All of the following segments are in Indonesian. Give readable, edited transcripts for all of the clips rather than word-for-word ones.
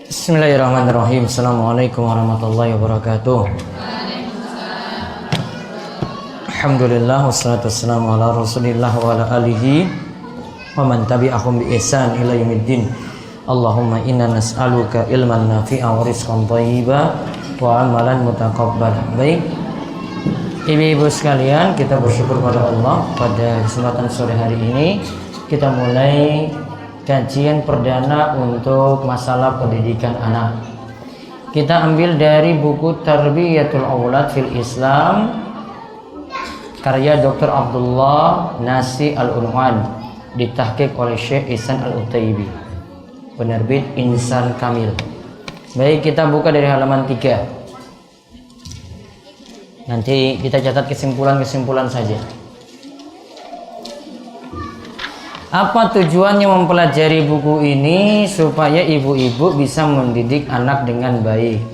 Bismillahirrahmanirrahim. Assalamualaikum warahmatullahi wabarakatuh. Alhamdulillah wassalatu wassalamu ala Rasulillah wa ala alihi wa man tabi'ahum bi ihsan ila yaumiddin. Allahumma inna nas'aluka ilman nafi'a wa rizqan thayyiba wa amalan mutaqabbala. Baik, ibu-ibu sekalian, kita bersyukur pada Allah pada kesempatan sore hari ini kita mulai kajian perdana untuk masalah pendidikan anak. Kita ambil dari buku Tarbiyatul Aulad fil Islam karya Dr. Abdullah Nasi Al-Unwan, ditahqiq oleh Syekh Ihsan Al-Utsaibi, penerbit Insan Kamil. Baik, kita buka dari halaman 3. Nanti kita catat kesimpulan-kesimpulan saja. Apa tujuannya mempelajari buku ini? Supaya ibu-ibu bisa mendidik anak dengan baik.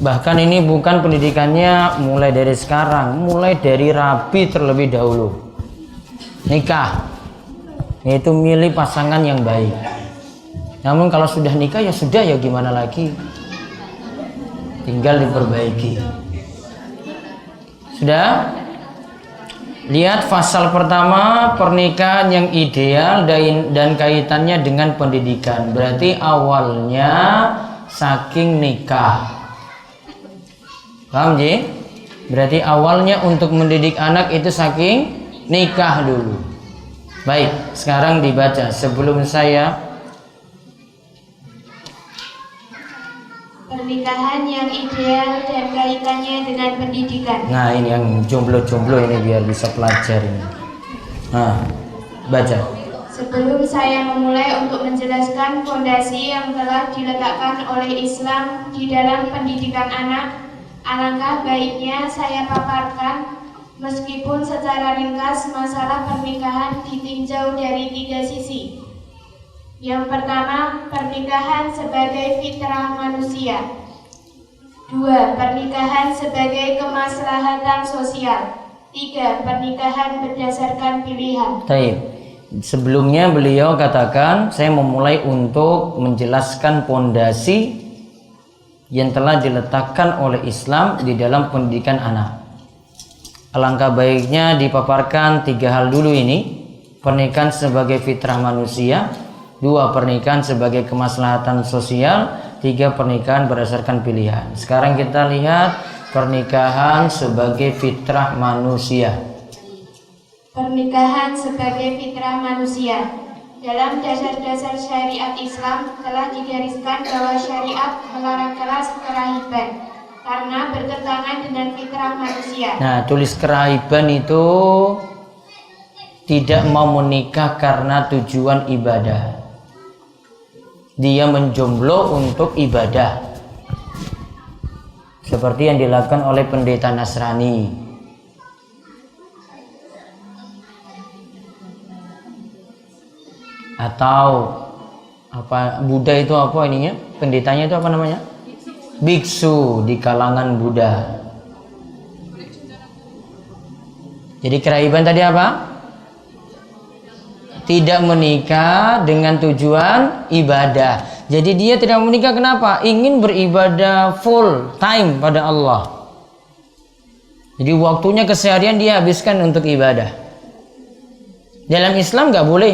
Bahkan ini bukan pendidikannya mulai dari sekarang, mulai dari rabi terlebih dahulu. Nikah, yaitu milih pasangan yang baik. Namun kalau sudah nikah ya sudah, ya gimana lagi? Tinggal diperbaiki. Sudah? Lihat pasal pertama, pernikahan yang ideal dan kaitannya dengan pendidikan. Berarti awalnya saking nikah. Paham ji? Berarti awalnya untuk mendidik anak itu saking nikah dulu. Baik, sekarang dibaca sebelum saya. Pernikahan yang ideal dan kaitannya dengan pendidikan. Nah, ini yang jomblo-jomblo ini biar bisa pelajar ini. Nah, baca. Sebelum saya memulai untuk menjelaskan fondasi yang telah diletakkan oleh Islam di dalam pendidikan anak, alangkah baiknya saya paparkan meskipun secara ringkas masalah pernikahan ditinjau dari 3 sisi. Yang pertama, pernikahan sebagai fitrah manusia. 2. Pernikahan sebagai kemaslahatan sosial. 3. Pernikahan berdasarkan pilihan. Baik. Sebelumnya beliau katakan, saya memulai untuk menjelaskan pondasi yang telah diletakkan oleh Islam di dalam pendidikan anak. Alangkah baiknya dipaparkan 3 hal dulu ini. Pernikahan sebagai fitrah manusia, 2. Pernikahan sebagai kemaslahatan sosial, 3. Pernikahan berdasarkan pilihan. Sekarang kita lihat pernikahan sebagai fitrah manusia. Pernikahan sebagai fitrah manusia. Dalam dasar-dasar syariat Islam telah digariskan bahwa syariat melarang keras kerahiban karena bertentangan dengan fitrah manusia. Nah, tulis kerahiban itu tidak mau menikah karena tujuan ibadah. Dia menjomblo untuk ibadah, seperti yang dilakukan oleh pendeta Nasrani. Atau apa, Buddha itu apa ininya? Pendetanya itu apa namanya? Biksu di kalangan Buddha. Jadi kerahiban tadi apa? Tidak menikah dengan tujuan ibadah. Jadi dia tidak menikah kenapa? Ingin beribadah full time pada Allah. Jadi waktunya keseharian dia habiskan untuk ibadah. Dalam Islam nggak boleh.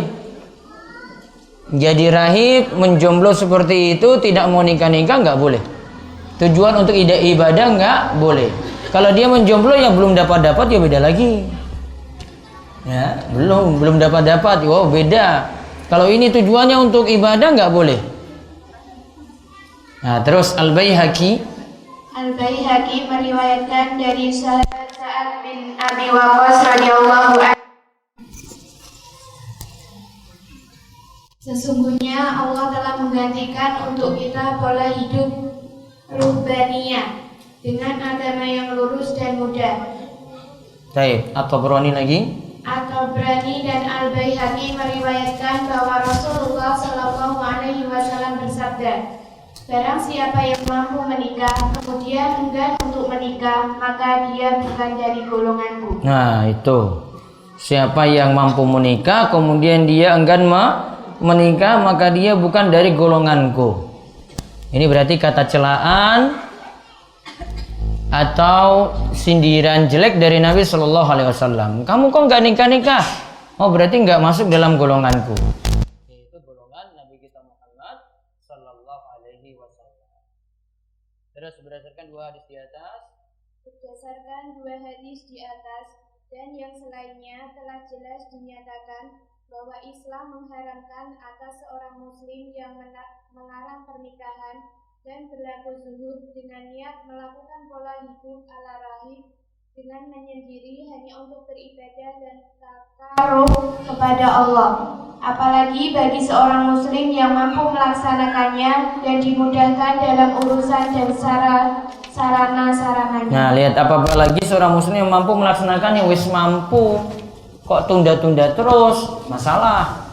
Jadi rahib menjomblo seperti itu, tidak mau nikah-nikah nggak boleh. Tujuan untuk ibadah nggak boleh. Kalau dia menjomblo ya belum dapat ya beda lagi. Ya, belum dapat, wow beda. Kalau ini tujuannya untuk ibadah nggak boleh. Nah, terus Al-Baihaqi meriwayatkan dari sahabat Sa'ad bin Abi Waqqas radhiyallahu anhu, sesungguhnya Allah telah menggantikan untuk kita pola hidup ruhbaniyah dengan agama yang lurus dan mudah. Baik, atau berani lagi? At-Tabrani dan Al-Baihaqi meriwayatkan bahwa Rasulullah Shallallahu Alaihi Wasallam bersabda, barang siapa yang mampu menikah kemudian enggan untuk menikah, menikah, maka dia bukan dari golonganku. Nah itu, siapa yang mampu menikah kemudian dia enggan menikah, maka dia bukan dari golonganku. Ini berarti kata celaan atau sindiran jelek dari Nabi Shallallahu Alaihi Wasallam. Kamu kok nggak nikah? Oh berarti nggak masuk dalam golonganku. Itu golongan Nabi kita Muhammad Shallallahu Alaihi Wasallam. Terus berdasarkan dua hadis di atas. Berdasarkan dua hadis di atas dan yang selainnya telah jelas dinyatakan bahwa Islam mengharamkan atas seorang muslim yang melarang pernikahan dan berlaku zuhud dengan niat melakukan pola hidup ala rahib dengan menyendiri hanya untuk beribadah dan takarrub kepada Allah. Apalagi bagi seorang muslim yang mampu melaksanakannya dan dimudahkan dalam urusan dan sarana-sarananya. Nah, lihat apalagi seorang muslim yang mampu melaksanakannya, wis mampu. Kok tunda-tunda terus? Masalah.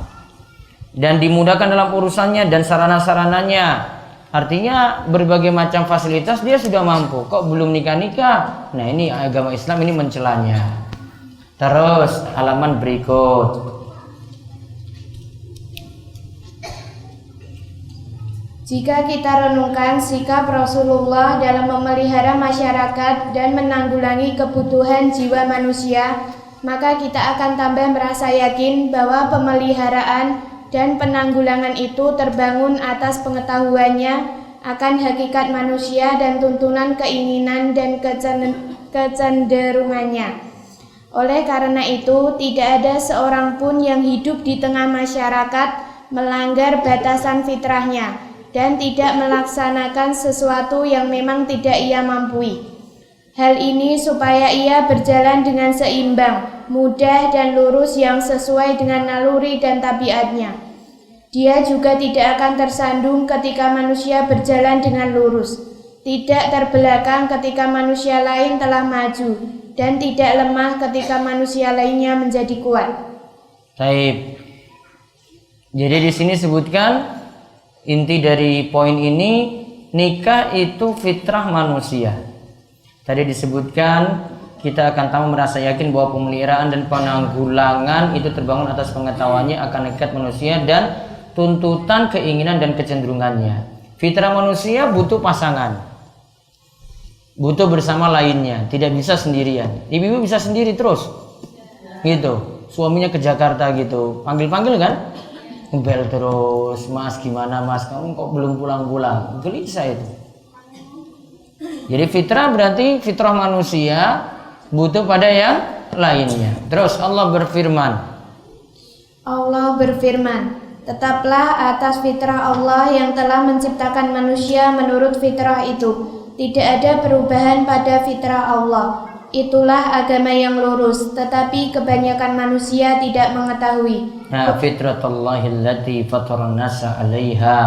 Dan dimudahkan dalam urusannya dan sarana-sarananya. Artinya berbagai macam fasilitas dia sudah mampu. Kok belum nikah-nikah? Nah ini agama Islam ini mencelanya. Terus halaman berikut. Jika kita renungkan sikap Rasulullah dalam memelihara masyarakat dan menanggulangi kebutuhan jiwa manusia, maka kita akan tambah merasa yakin bahwa pemeliharaan dan penanggulangan itu terbangun atas pengetahuannya akan hakikat manusia dan tuntunan keinginan dan kecenderungannya. Oleh karena itu, tidak ada seorang pun yang hidup di tengah masyarakat melanggar batasan fitrahnya dan tidak melaksanakan sesuatu yang memang tidak ia mampu. Hal ini supaya ia berjalan dengan seimbang, mudah dan lurus yang sesuai dengan naluri dan tabiatnya. Dia juga tidak akan tersandung ketika manusia berjalan dengan lurus, tidak terbelakang ketika manusia lain telah maju, dan tidak lemah ketika manusia lainnya menjadi kuat. Baik. Jadi di sini sebutkan inti dari poin ini, nikah itu fitrah manusia. Tadi disebutkan kita akan tahu merasa yakin bahwa pemeliharaan dan penanggulangan itu terbangun atas pengetahuannya akan hakikat manusia dan tuntutan keinginan dan kecenderungannya. Fitrah manusia butuh pasangan, butuh bersama lainnya, tidak bisa sendirian. Ibu-ibu bisa sendiri terus gitu, suaminya ke Jakarta gitu, panggil-panggil kan, bel terus, mas gimana mas, kamu kok belum pulang-pulang, gelisah itu. Jadi fitrah berarti fitrah manusia butuh pada yang lainnya. Terus Allah berfirman, tetaplah atas fitrah Allah yang telah menciptakan manusia menurut fitrah itu. Tidak ada perubahan pada fitrah Allah. Itulah agama yang lurus, tetapi kebanyakan manusia tidak mengetahui. Nah, fitratullahi allati fataran nasa 'alaiha.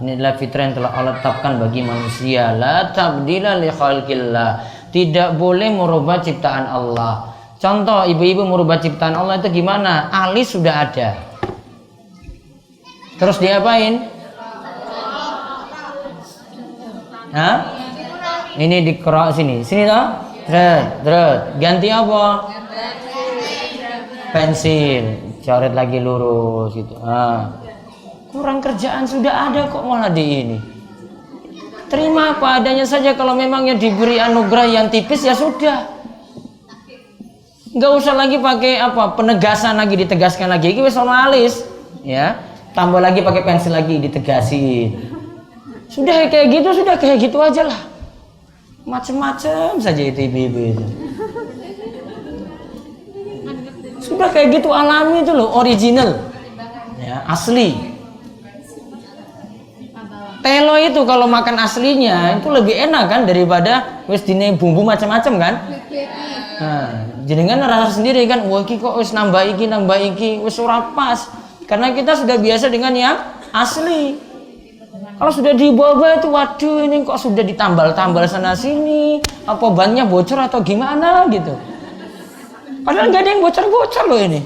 Inilah fitrah yang telah Allah tetapkan bagi manusia. La tabdila li khalqillah. Tidak boleh merubah ciptaan Allah. Contoh, ibu-ibu merubah ciptaan Allah itu gimana? Alis sudah ada. Terus diapain? Hah? Ini dikerok sini. Sini toh? Dret. Ganti apa? Pensil. Coret lagi lurus gitu. Kurang kerjaan sudah ada kok malah di ini. Terima apa adanya saja, kalau memang yang diberi anugerah yang tipis ya sudah. Enggak usah lagi pakai apa penegasan lagi, ditegaskan lagi. Ini wis alis, ya. Tambah lagi pakai pensil lagi ditegasin. Sudah kayak gitu aja lah. Macem-macem saja itu ibu-ibu itu. Sudah kayak gitu, alami itu loh, original. Ya, asli. Telo itu kalau makan aslinya itu lebih enak kan daripada wis dine bumbu macam-macam kan. Nah, jadi kan rasa sendiri kan, wah iki kok wis nambah iki wis ora pas. Karena kita sudah biasa dengan yang asli. Kalau sudah dibawa itu waduh ini kok sudah ditambal-tambal sana sini, apa bannya bocor atau gimana gitu. Padahal nggak ada yang bocor-bocor loh ini.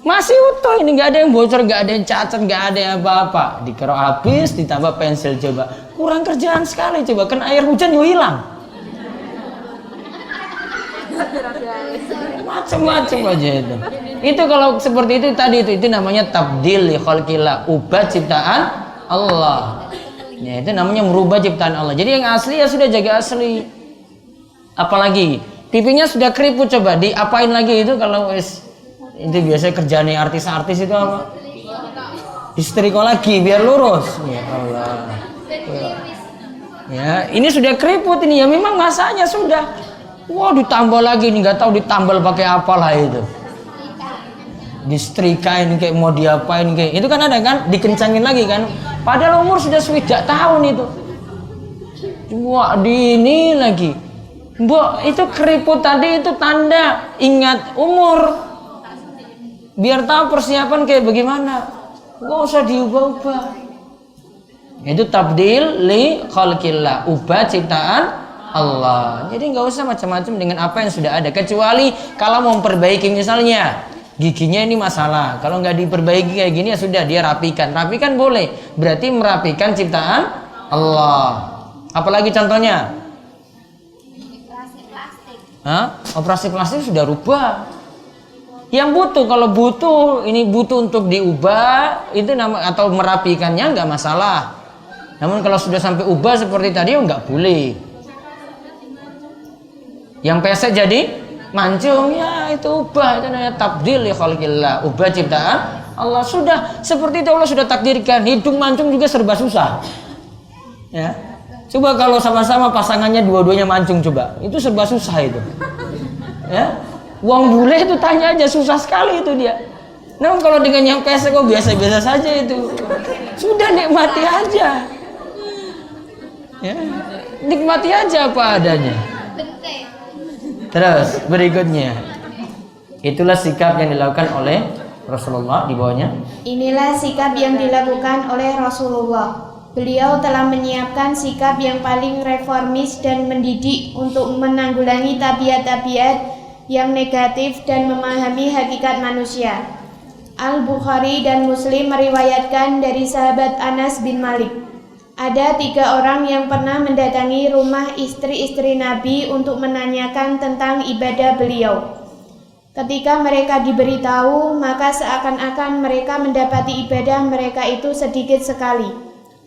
Masih utuh ini, nggak ada yang bocor, nggak ada yang cacat, nggak ada yang apa-apa. Dikerok habis, ditambah pensil coba. Kurang kerjaan sekali coba, kena air hujan juga hilang. Macam-macam aja itu. Itu kalau seperti itu tadi itu namanya tabdil li khalqillah, ubah ciptaan Allah. Ya, itu namanya merubah ciptaan Allah. Jadi yang asli ya sudah jaga asli. Apalagi pipinya sudah keriput, coba diapain lagi itu kalau itu biasanya kerjaan artis-artis itu apa? Disetrika lagi biar lurus. Ya Allah. Ya, ini sudah keriput ini ya memang masanya sudah. Wah, ditambah lagi ini nggak tahu ditambal pakai apalah itu. Disetrikain kayak mau diapain kayak. Itu kan ada kan dikencangin lagi kan. Padahal umur sudah 7 tahun itu. Wah, di ini lagi. Mbok, itu keriput tadi itu tanda ingat umur. Biar tahu persiapan kayak bagaimana. Nggak usah diubah-ubah. Itu tabdil li khalqillah, ubah ciptaan Allah. Jadi nggak usah macam-macam dengan apa yang sudah ada. Kecuali kalau mau memperbaiki misalnya giginya ini masalah. Kalau nggak diperbaiki kayak gini ya sudah dia rapikan. Rapikan boleh. Berarti merapikan ciptaan Allah. Apalagi contohnya? Operasi plastik sudah rubah. Yang butuh kalau butuh ini butuh untuk diubah itu atau merapikannya nggak masalah. Namun kalau sudah sampai ubah seperti tadi nggak boleh. Yang pesek jadi mancung ya itu ubah, itu namanya tabdil li khalqillah, ubah ciptaan Allah. Sudah seperti itu Allah sudah takdirkan. Hidung mancung juga serba susah. Ya. Coba kalau sama-sama pasangannya dua-duanya mancung coba. Itu serba susah itu. Ya. Uang bule itu tanya aja susah sekali itu dia. Namun kalau dengan yang pesek kok biasa-biasa saja itu. Sudah nikmati aja. Ya. Nikmati aja apa adanya. Terus berikutnya. Itulah sikap yang dilakukan oleh Rasulullah di bawahnya. Inilah sikap yang dilakukan oleh Rasulullah. Beliau telah menyiapkan sikap yang paling reformis dan mendidik untuk menanggulangi tabiat-tabiat yang negatif dan memahami hakikat manusia. Al-Bukhari dan Muslim meriwayatkan dari sahabat Anas bin Malik. Ada 3 orang yang pernah mendatangi rumah istri-istri Nabi untuk menanyakan tentang ibadah beliau. Ketika mereka diberitahu, maka seakan-akan mereka mendapati ibadah mereka itu sedikit sekali.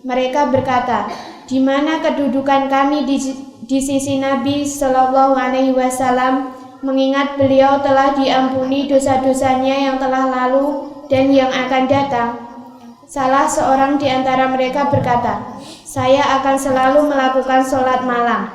Mereka berkata, di mana kedudukan kami di sisi Nabi Shallallahu Alaihi Wasallam, mengingat beliau telah diampuni dosa-dosanya yang telah lalu dan yang akan datang. Salah seorang di antara mereka berkata, saya akan selalu melakukan sholat malam.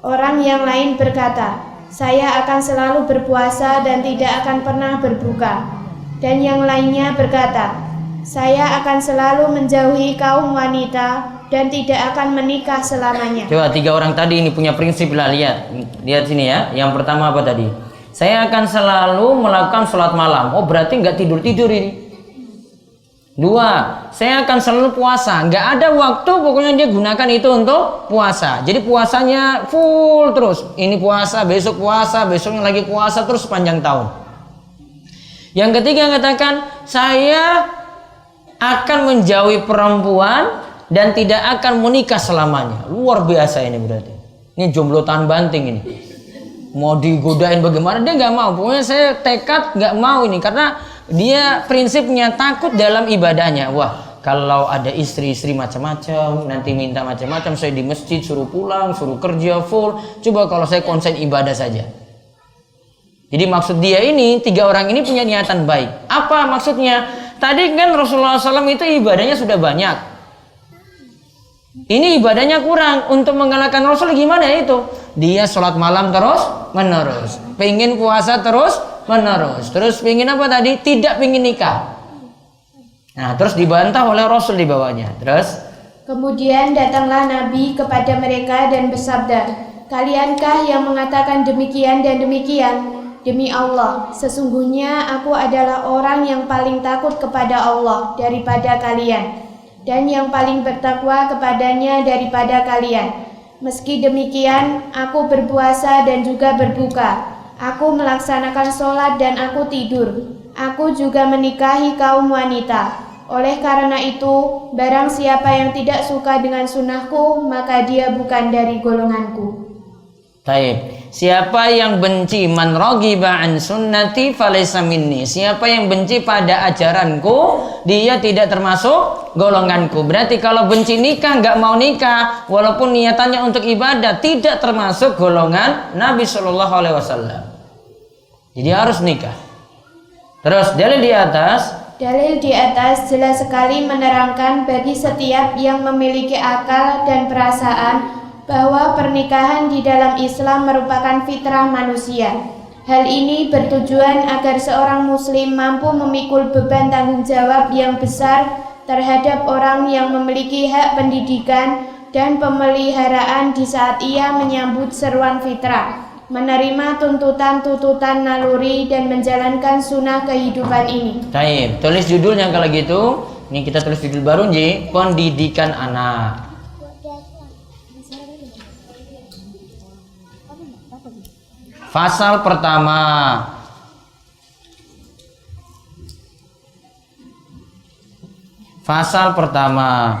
Orang yang lain berkata, saya akan selalu berpuasa dan tidak akan pernah berbuka. Dan yang lainnya berkata, saya akan selalu menjauhi kaum wanita dan tidak akan menikah selamanya. Coba 3 orang tadi ini punya prinsip lah, lihat sini ya. Yang pertama apa tadi? Saya akan selalu melakukan sholat malam. Oh berarti nggak tidur ini. 2, saya akan selalu puasa. Nggak ada waktu, pokoknya dia gunakan itu untuk puasa. Jadi puasanya full terus. Ini puasa, besoknya lagi puasa terus sepanjang tahun. Yang ketiga katakan, saya akan menjauhi perempuan dan tidak akan menikah selamanya. Luar biasa ini berarti. Ini jomblo tahan banting ini. Mau digodain bagaimana dia nggak mau. Pokoknya saya tekad nggak mau ini karena dia prinsipnya takut dalam ibadahnya. Wah, kalau ada istri-istri macam-macam, nanti minta macam-macam, saya di masjid suruh pulang, suruh kerja full. Coba kalau saya konsen ibadah saja. Jadi maksud dia ini 3 orang ini punya niatan baik. Apa maksudnya? Tadi kan Rasulullah SAW itu ibadahnya sudah banyak. Ini ibadahnya kurang. Untuk mengalahkan Rasul gimana itu? Dia sholat malam terus menerus. Pengen puasa terus menerus. Terus pengen apa tadi? Tidak pengen nikah. Nah terus dibantah oleh Rasul di bawahnya. Terus? Kemudian datanglah Nabi kepada mereka dan bersabda, kaliankah yang mengatakan demikian dan demikian? Demi Allah, sesungguhnya aku adalah orang yang paling takut kepada Allah daripada kalian, dan yang paling bertakwa kepadanya daripada kalian. Meski demikian, aku berpuasa dan juga berbuka. Aku melaksanakan sholat dan aku tidur. Aku juga menikahi kaum wanita. Oleh karena itu, barang siapa yang tidak suka dengan sunnahku, maka dia bukan dari golonganku. Baik. Siapa yang benci man raghiba an sunnati falaysa minni. Siapa yang benci pada ajaranku, dia tidak termasuk golonganku. Berarti kalau benci nikah, nggak mau nikah, walaupun niatannya untuk ibadah, tidak termasuk golongan Nabi Shallallahu Alaihi Wasallam. Jadi harus nikah. Terus dalil di atas. Dalil di atas jelas sekali menerangkan bagi setiap yang memiliki akal dan perasaan bahwa pernikahan di dalam Islam merupakan fitrah manusia. Hal ini bertujuan agar seorang muslim mampu memikul beban tanggung jawab yang besar terhadap orang yang memiliki hak pendidikan dan pemeliharaan di saat ia menyambut seruan fitrah, menerima tuntutan-tuntutan naluri dan menjalankan sunnah kehidupan ini. Baik, tulis judulnya kalau gitu. Ini kita tulis judul baru nih, pendidikan anak. Pasal pertama. Pasal pertama.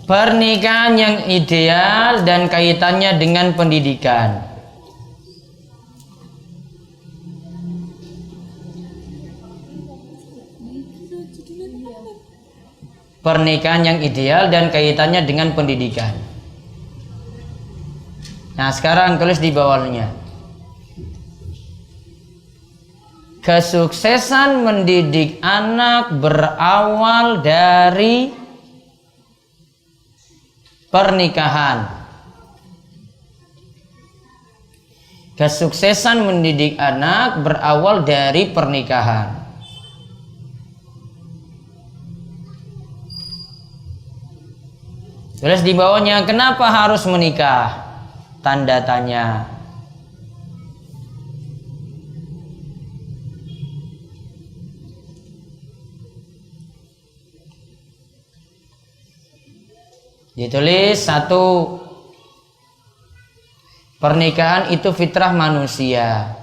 Pernikahan yang ideal dan kaitannya dengan pendidikan. Pernikahan yang ideal dan kaitannya dengan pendidikan. Nah, sekarang tulis di bawahnya. Kesuksesan mendidik anak berawal dari pernikahan. Kesuksesan mendidik anak berawal dari pernikahan. Tulis di bawahnya, kenapa harus menikah? Tanda tanya. Ditulis 1. Pernikahan itu fitrah manusia.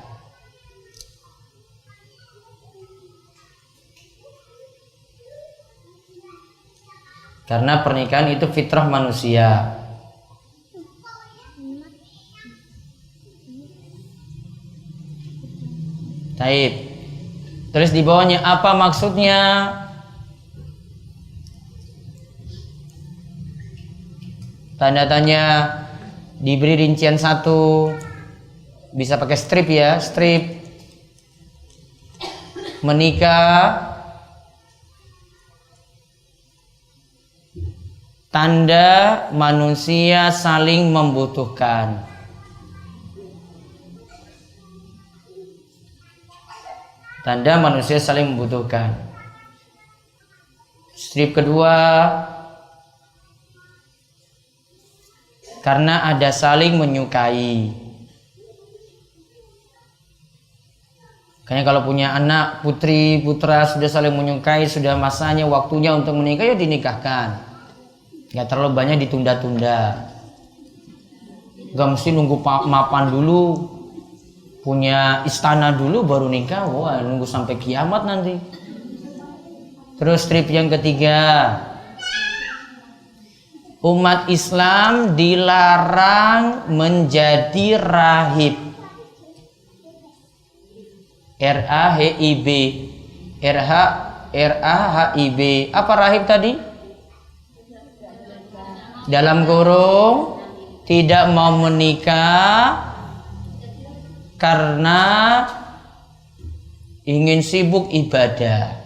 Karena pernikahan itu fitrah manusia. Taib. Tulis di bawahnya, apa maksudnya? Tanda tanya, diberi rincian 1. Bisa pakai strip ya, strip. Menikah, tanda manusia saling membutuhkan. Tanda manusia saling membutuhkan. Strip kedua, karena ada saling menyukai. Kayaknya kalau punya anak, putri, putra sudah saling menyukai, sudah masanya, waktunya untuk menikah, ya dinikahkan. Gak terlalu banyak ditunda-tunda. Gak mesti nunggu mapan dulu, punya istana dulu baru nikah. Wah, nunggu sampai kiamat nanti. Terus strip yang ketiga, umat Islam dilarang menjadi rahib. R-A-H-I-B. R-A-H-I-B. Apa rahib tadi? Dalam kurung, tidak mau menikah karena ingin sibuk ibadah.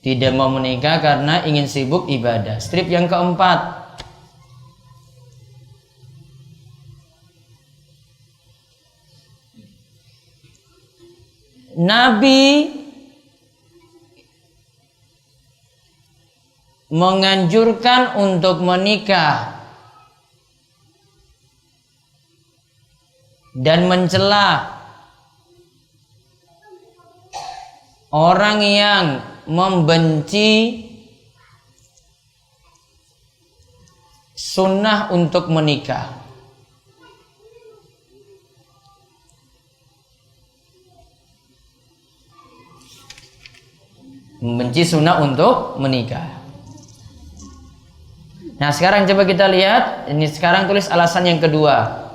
Tidak mau menikah karena ingin sibuk ibadah. Strip yang keempat, Nabi menganjurkan untuk menikah dan mencela orang yang membenci sunnah untuk menikah. Membenci sunnah untuk menikah. Nah, sekarang coba kita lihat. Ini sekarang tulis alasan yang kedua.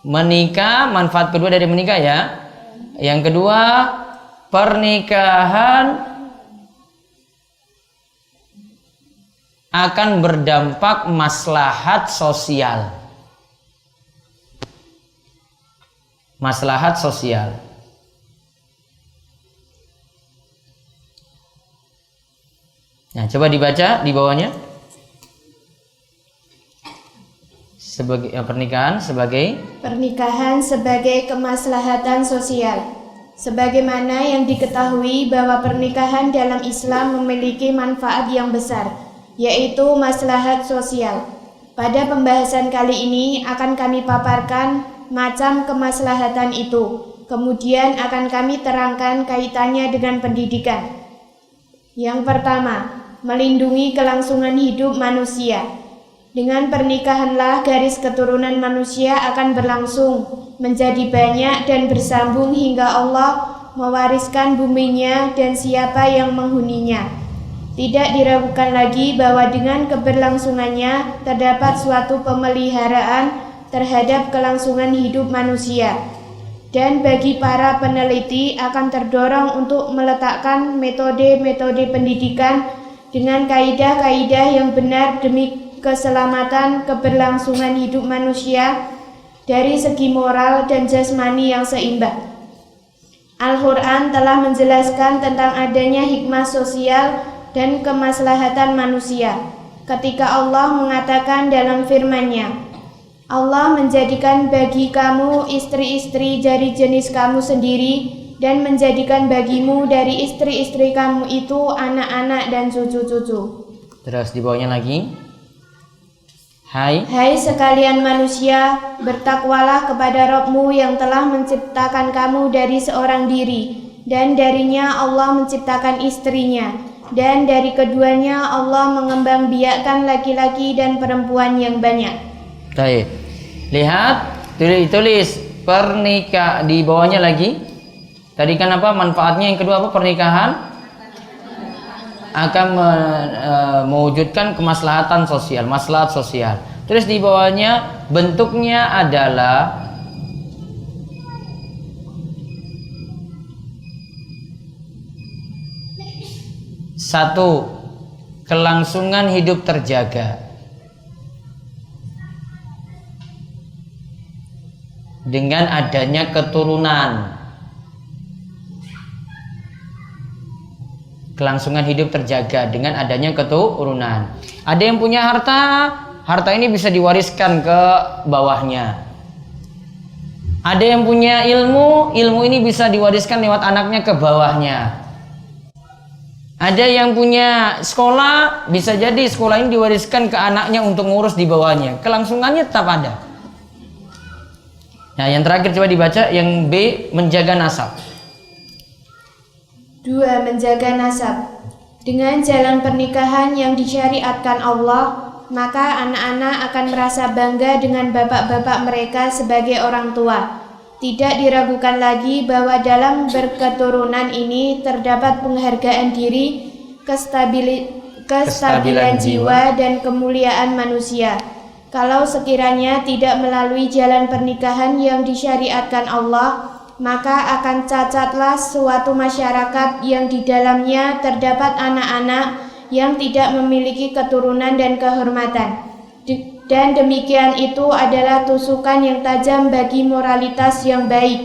Menikah, manfaat kedua dari menikah ya. Yang kedua, pernikahan akan berdampak maslahat sosial. Maslahat sosial. Nah, coba dibaca di bawahnya. Sebagai pernikahan sebagai kemaslahatan sosial. Sebagaimana yang diketahui bahwa pernikahan dalam Islam memiliki manfaat yang besar, yaitu maslahat sosial. Pada pembahasan kali ini akan kami paparkan macam kemaslahatan itu. Kemudian akan kami terangkan kaitannya dengan pendidikan. Yang pertama, melindungi kelangsungan hidup manusia. Dengan pernikahanlah garis keturunan manusia akan berlangsung, menjadi banyak dan bersambung hingga Allah mewariskan buminya dan siapa yang menghuninya. Tidak diragukan lagi bahwa dengan keberlangsungannya terdapat suatu pemeliharaan terhadap kelangsungan hidup manusia. Dan bagi para peneliti akan terdorong untuk meletakkan metode-metode pendidikan dengan kaidah-kaidah yang benar demi keselamatan keberlangsungan hidup manusia dari segi moral dan jasmani yang seimbang. Al-Quran telah menjelaskan tentang adanya hikmah sosial dan kemaslahatan manusia ketika Allah mengatakan dalam firman-Nya, Allah menjadikan bagi kamu istri-istri dari jenis kamu sendiri dan menjadikan bagimu dari istri-istri kamu itu anak-anak dan cucu-cucu. Terus di bawahnya lagi. Hai sekalian manusia, bertakwalah kepada Rabb-Mu yang telah menciptakan kamu dari seorang diri, dan darinya Allah menciptakan istrinya, dan dari keduanya Allah mengembangbiakkan laki-laki dan perempuan yang banyak. Baik. Lihat, tulis pernikahan di bawahnya lagi. Tadi kan apa manfaatnya? Yang kedua apa? Pernikahan akan mewujudkan kemaslahatan sosial, maslahat sosial. Terus di bawahnya bentuknya adalah satu, kelangsungan hidup terjaga dengan adanya keturunan. Kelangsungan hidup terjaga dengan adanya keturunan. Ada yang punya harta ini bisa diwariskan ke bawahnya. Ada yang punya ilmu ini bisa diwariskan lewat anaknya ke bawahnya. Ada yang punya sekolah, bisa jadi sekolah ini diwariskan ke anaknya untuk ngurus di bawahnya. Kelangsungannya tetap ada. Nah, yang terakhir coba dibaca yang B, menjaga nasab. 2. Menjaga nasab. Dengan jalan pernikahan yang disyariatkan Allah, maka anak-anak akan merasa bangga dengan bapak-bapak mereka sebagai orang tua. Tidak diragukan lagi bahwa dalam berketurunan ini terdapat penghargaan diri, kestabilan jiwa, dan kemuliaan manusia. Kalau sekiranya tidak melalui jalan pernikahan yang disyariatkan Allah, maka akan cacatlah suatu masyarakat yang di dalamnya terdapat anak-anak yang tidak memiliki keturunan dan kehormatan. Dan demikian itu adalah tusukan yang tajam bagi moralitas yang baik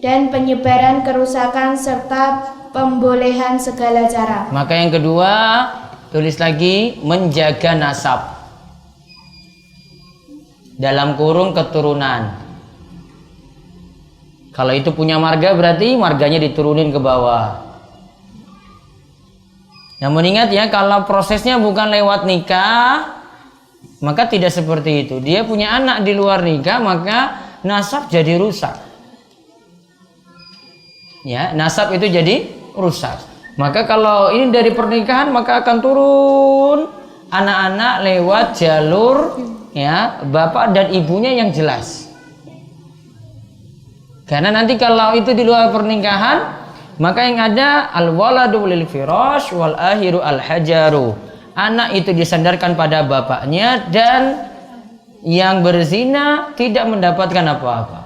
dan penyebaran kerusakan serta pembolehan segala cara. Maka yang kedua, tulis lagi menjaga nasab. Dalam kurung keturunan. Kalau itu punya marga berarti marganya diturunin ke bawah. Namun ingat ya, kalau prosesnya bukan lewat nikah, Maka tidak seperti itu. Dia punya anak di luar nikah, maka nasab jadi rusak. Ya, nasab itu jadi rusak. Maka kalau ini dari pernikahan, maka akan turun anak-anak lewat jalur ya bapak dan ibunya yang jelas. Karena nanti kalau itu di luar pernikahan, maka yang ada al-waladu lil firash wal ahiru al hajaru. Anak itu disandarkan pada bapaknya dan yang berzina tidak mendapatkan apa-apa.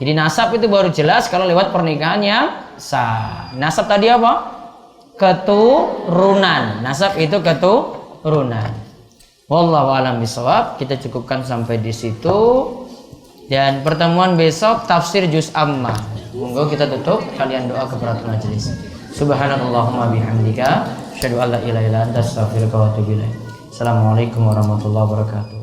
Jadi nasab itu baru jelas kalau lewat pernikahan yang sah. Nasab tadi apa? Keturunan. Nasab itu keturunan. Wallahu a'lam bishawab. Kita cukupkan sampai di situ. Dan pertemuan besok tafsir juz amma. Monggo kita tutup, kalian doa kepada majelis. Subhanallahumma bihamdika asyhadu an la ilaha illa anta astaghfiruka wa atubu ilaik. Assalamualaikum warahmatullahi wabarakatuh.